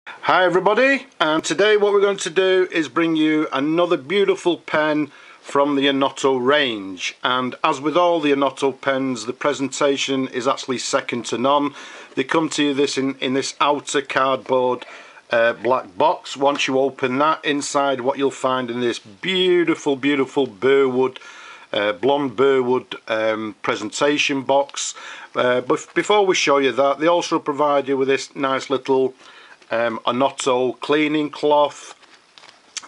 Hi everybody, and today what we're going to do is bring you another beautiful pen from the Onoto range. And as with all the Onoto pens, the presentation is actually second to none. They come to you in this outer cardboard black box. Once you open that, inside what you'll find in this beautiful burwood, blonde burwood presentation box. But before we show you that, they also provide you with this nice little Onoto cleaning cloth.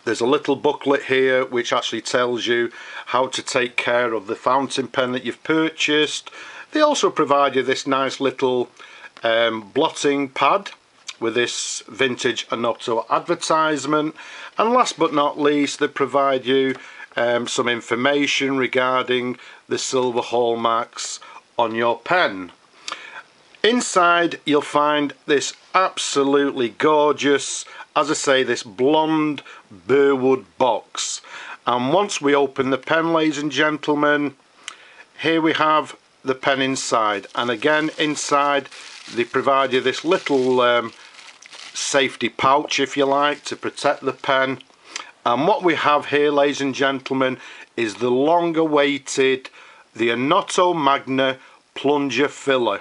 There's a little booklet here which actually tells you how to take care of the fountain pen that you've purchased. They also provide you this nice little blotting pad with this vintage Onoto advertisement, and last but not least they provide you some information regarding the silver hallmarks on your pen. Inside you'll find this absolutely gorgeous, as I say, this blonde burwood box. And once we open the pen, ladies and gentlemen, here we have the pen inside. And again, inside they provide you this little safety pouch, if you like, to protect the pen. And what we have here, ladies and gentlemen, is the long awaited the Onoto Magna Plunger Filler.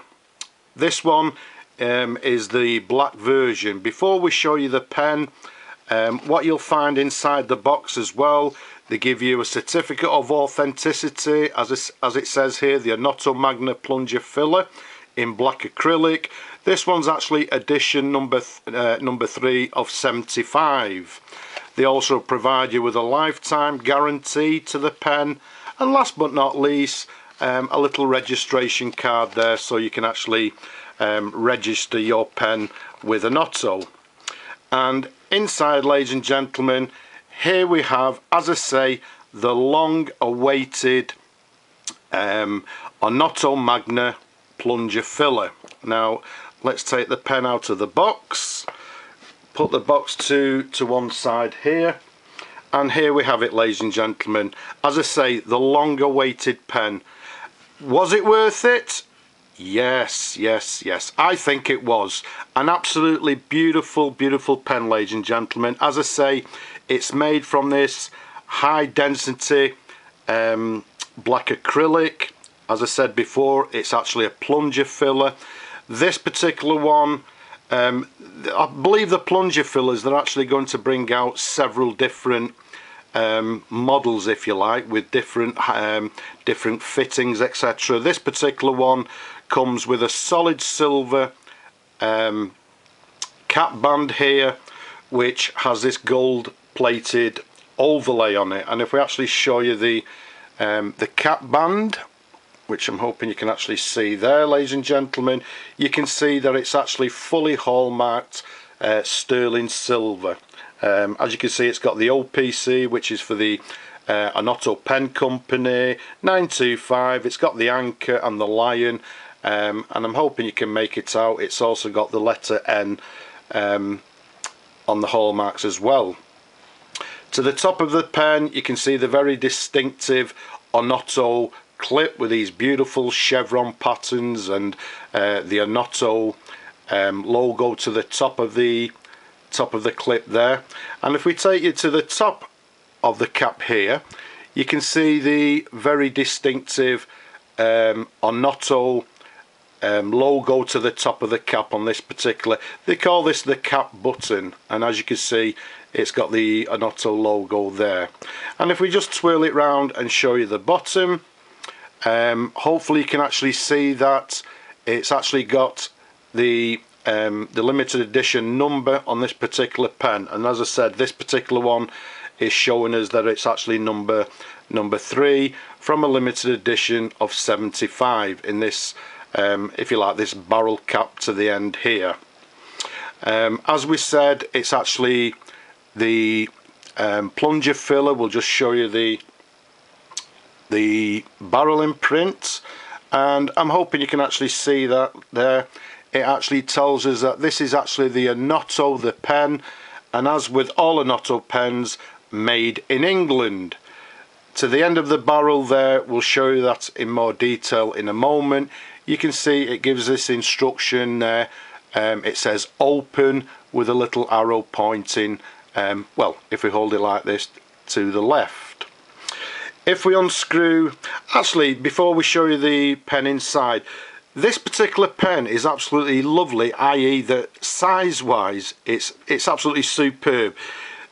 This one is the black version. Before we show you the pen, what you'll find inside the box as well, they give you a certificate of authenticity, as it says here, the Onoto Magna Plunger Filler in black acrylic. This one's actually edition number 3 of 75. They also provide you with a lifetime guarantee to the pen, and last but not least, a little registration card there, so you can actually register your pen with Onoto. And inside, ladies and gentlemen, here we have, as I say, the long awaited Onoto Magna Plunger Filler. Now let's take the pen out of the box, put the box to one side here, and here we have it, ladies and gentlemen. As I say, the long awaited pen. Was it worth it? Yes, I think it was. An absolutely beautiful pen, ladies and gentlemen. As I say, it's made from this high density black acrylic. As I said before, it's actually a plunger filler. This particular one, I believe the plunger fillers, they're actually going to bring out several different models, if you like, with different fittings, etc. This particular one comes with a solid silver cap band here, which has this gold plated overlay on it. And if we actually show you the cap band, which I'm hoping you can actually see there, ladies and gentlemen, you can see that it's actually fully hallmarked sterling silver. As you can see, it's got the OPC, which is for the Onoto Pen Company, 925. It's got the anchor and the lion, and I'm hoping you can make it out. It's also got the letter N on the hallmarks as well. To the top of the pen, you can see the very distinctive Onoto clip with these beautiful chevron patterns and the Onoto logo to the top of the clip there. And if we take you to the top of the cap here, you can see the very distinctive Onoto logo to the top of the cap on this particular, they call this the cap button, and as you can see, it's got the Onoto logo there. And if we just twirl it round and show you the bottom, hopefully you can actually see that it's actually got the limited edition number on this particular pen. And as I said, this particular one is showing us that it's actually number 3 from a limited edition of 75 in this, if you like, this barrel cap to the end here. As we said, it's actually the plunger filler. We'll just show you the barrel imprint, and I'm hoping you can actually see that there. It actually tells us that this is actually the Onoto, the pen, and as with all Onoto pens, made in England. To the end of the barrel there, we'll show you that in more detail in a moment. You can see it gives this instruction there. It says open with a little arrow pointing, well, if we hold it like this, to the left. If we unscrew, actually before we show you the pen inside, this particular pen is absolutely lovely, i.e. that size wise it's absolutely superb.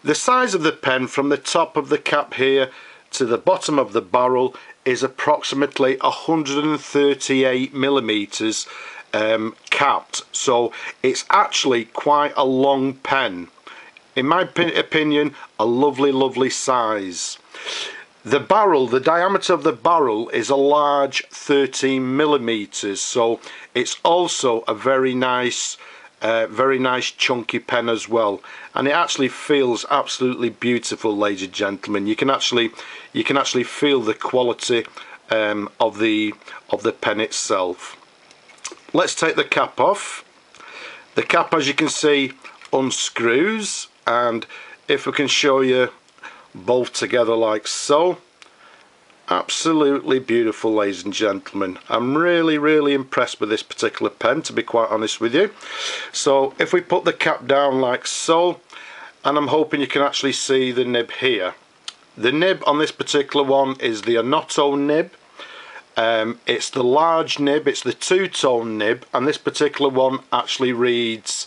The size of the pen from the top of the cap here to the bottom of the barrel is approximately 138 millimeters capped, so it's actually quite a long pen. In my opinion, a lovely size. The barrel, the diameter of the barrel is a large 13 millimeters, so it's also a very nice chunky pen as well, and it actually feels absolutely beautiful, ladies and gentlemen. You can actually feel the quality of the pen itself. Let's take the cap off. The cap, as you can see, unscrews, and if we can show you both together like so, absolutely beautiful, ladies and gentlemen. I'm really impressed with this particular pen, to be quite honest with you. So if we put the cap down like so, and I'm hoping you can actually see the nib here. The nib on this particular one is the Onoto nib. It's the large nib, it's the two-tone nib, and this particular one actually reads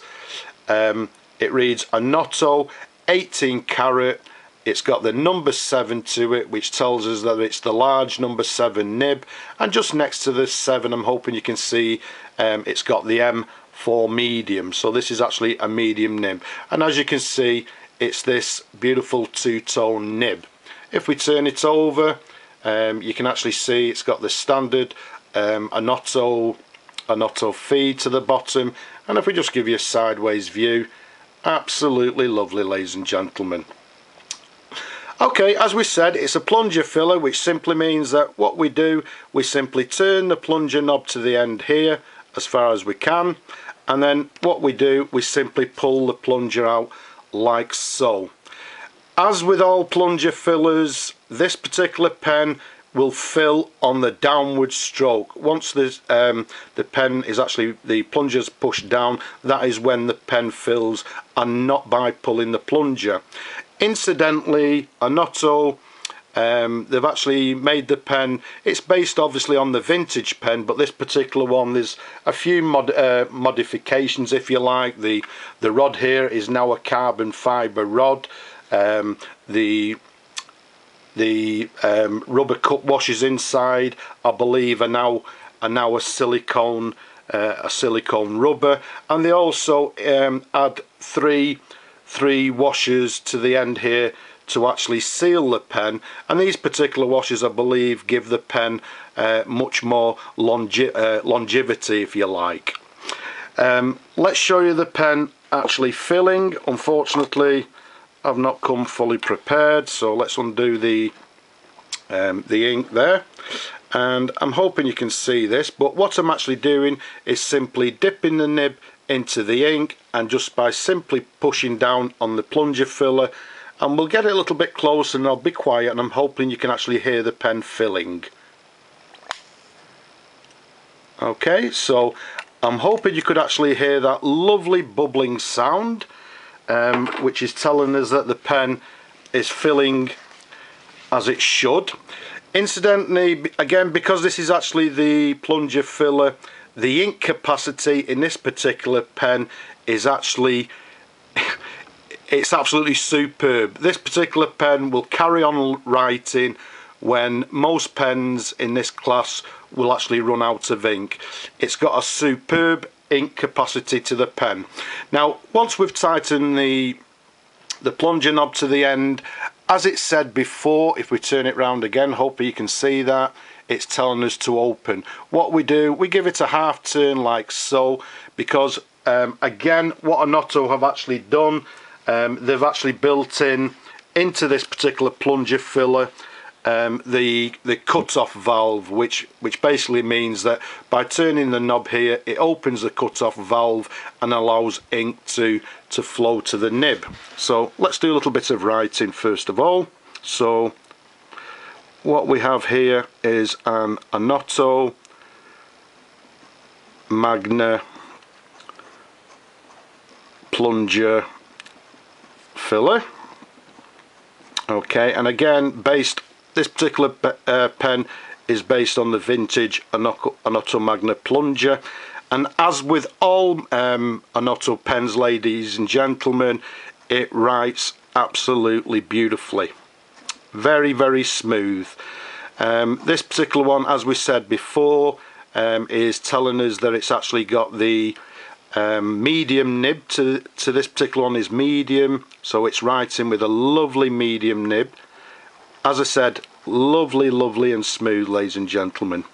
it reads Onoto 18 carat. It's got the number 7 to it, which tells us that it's the large number 7 nib, and just next to the 7 I'm hoping you can see it's got the M for medium, so this is actually a medium nib, and as you can see it's this beautiful two-tone nib. If we turn it over, you can actually see it's got the standard Onoto feed to the bottom, and if we just give you a sideways view, absolutely lovely, ladies and gentlemen. Okay, as we said, it's a plunger filler, which simply means that what we do, we simply turn the plunger knob to the end here as far as we can, and then what we do, we simply pull the plunger out like so. As with all plunger fillers, this particular pen will fill on the downward stroke. Once the pen is actually, the plunger's pushed down, that is when the pen fills, and not by pulling the plunger. Incidentally, Onoto, they've actually made the pen, it's based obviously on the vintage pen, but this particular one, there's a few modifications, if you like. The rod here is now a carbon fibre rod. The rubber cup washers inside, I believe, are now a silicone rubber, and they also add three washers to the end here to actually seal the pen, and these particular washers, I believe, give the pen much more longevity, if you like. Let's show you the pen actually filling. Unfortunately, I've not come fully prepared, so let's undo the ink there, and I'm hoping you can see this, but what I'm actually doing is simply dipping the nib into the ink, and just by simply pushing down on the plunger filler, and we'll get it a little bit closer and I'll be quiet, and I'm hoping you can actually hear the pen filling. Okay, so I'm hoping you could actually hear that lovely bubbling sound, which is telling us that the pen is filling as it should. Incidentally, again, because this is actually the plunger filler, the ink capacity in this particular pen is actually it's absolutely superb. This particular pen will carry on writing when most pens in this class will actually run out of ink. It's got a superb ink capacity to the pen. Now, once we've tightened the plunger knob to the end, as it said before, if we turn it round again, hopefully you can see that, it's telling us to open. What we do, we give it a half turn like so, because again, what Onoto have actually done, they've actually built into this particular plunger filler the cut-off valve, which basically means that by turning the knob here, it opens the cut-off valve and allows ink to flow to the nib. So let's do a little bit of writing first of all. So what we have here is an Onoto Magna Plunger Filler. Okay, and again, this particular pen is based on the vintage Onoto Magna Plunger, and as with all Onoto pens, ladies and gentlemen, it writes absolutely beautifully. Very, very smooth. This particular one, as we said before, is telling us that it's actually got the medium nib. To this particular one is medium, so it's writing with a lovely medium nib. As I said, lovely, lovely and smooth, ladies and gentlemen.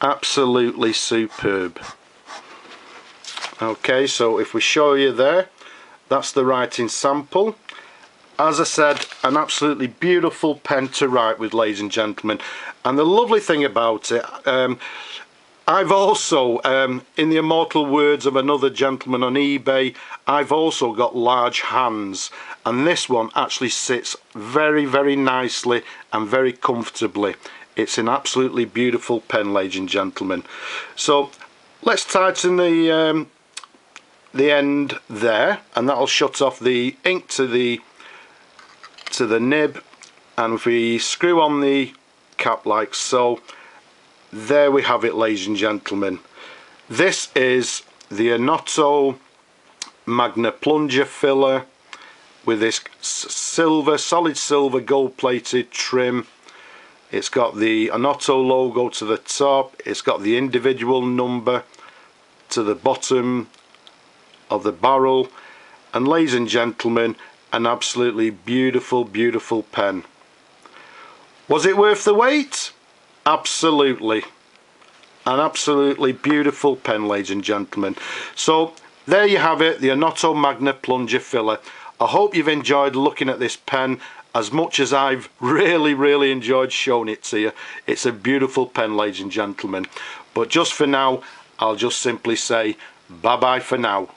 Absolutely superb. Okay, so if we show you there, that's the writing sample. As I said, an absolutely beautiful pen to write with, ladies and gentlemen. And the lovely thing about it, I've also, in the immortal words of another gentleman on eBay, I've also got large hands, and this one actually sits very, very nicely and very comfortably. It's an absolutely beautiful pen, ladies and gentlemen. So let's tighten the end there, and that'll shut off the ink to the nib, and if we screw on the cap like so, there we have it, ladies and gentlemen. This is the Onoto Magna Plunger Filler with this silver, solid silver gold plated trim. It's got the Onoto logo to the top, it's got the individual number to the bottom of the barrel, and ladies and gentlemen, an absolutely beautiful, beautiful pen. Was it worth the wait? Absolutely. An absolutely beautiful pen, ladies and gentlemen. So there you have it, the Onoto Magna Plunger Filler. I hope you've enjoyed looking at this pen as much as I've really enjoyed showing it to you. It's a beautiful pen, ladies and gentlemen. But just for now, I'll just simply say bye bye for now.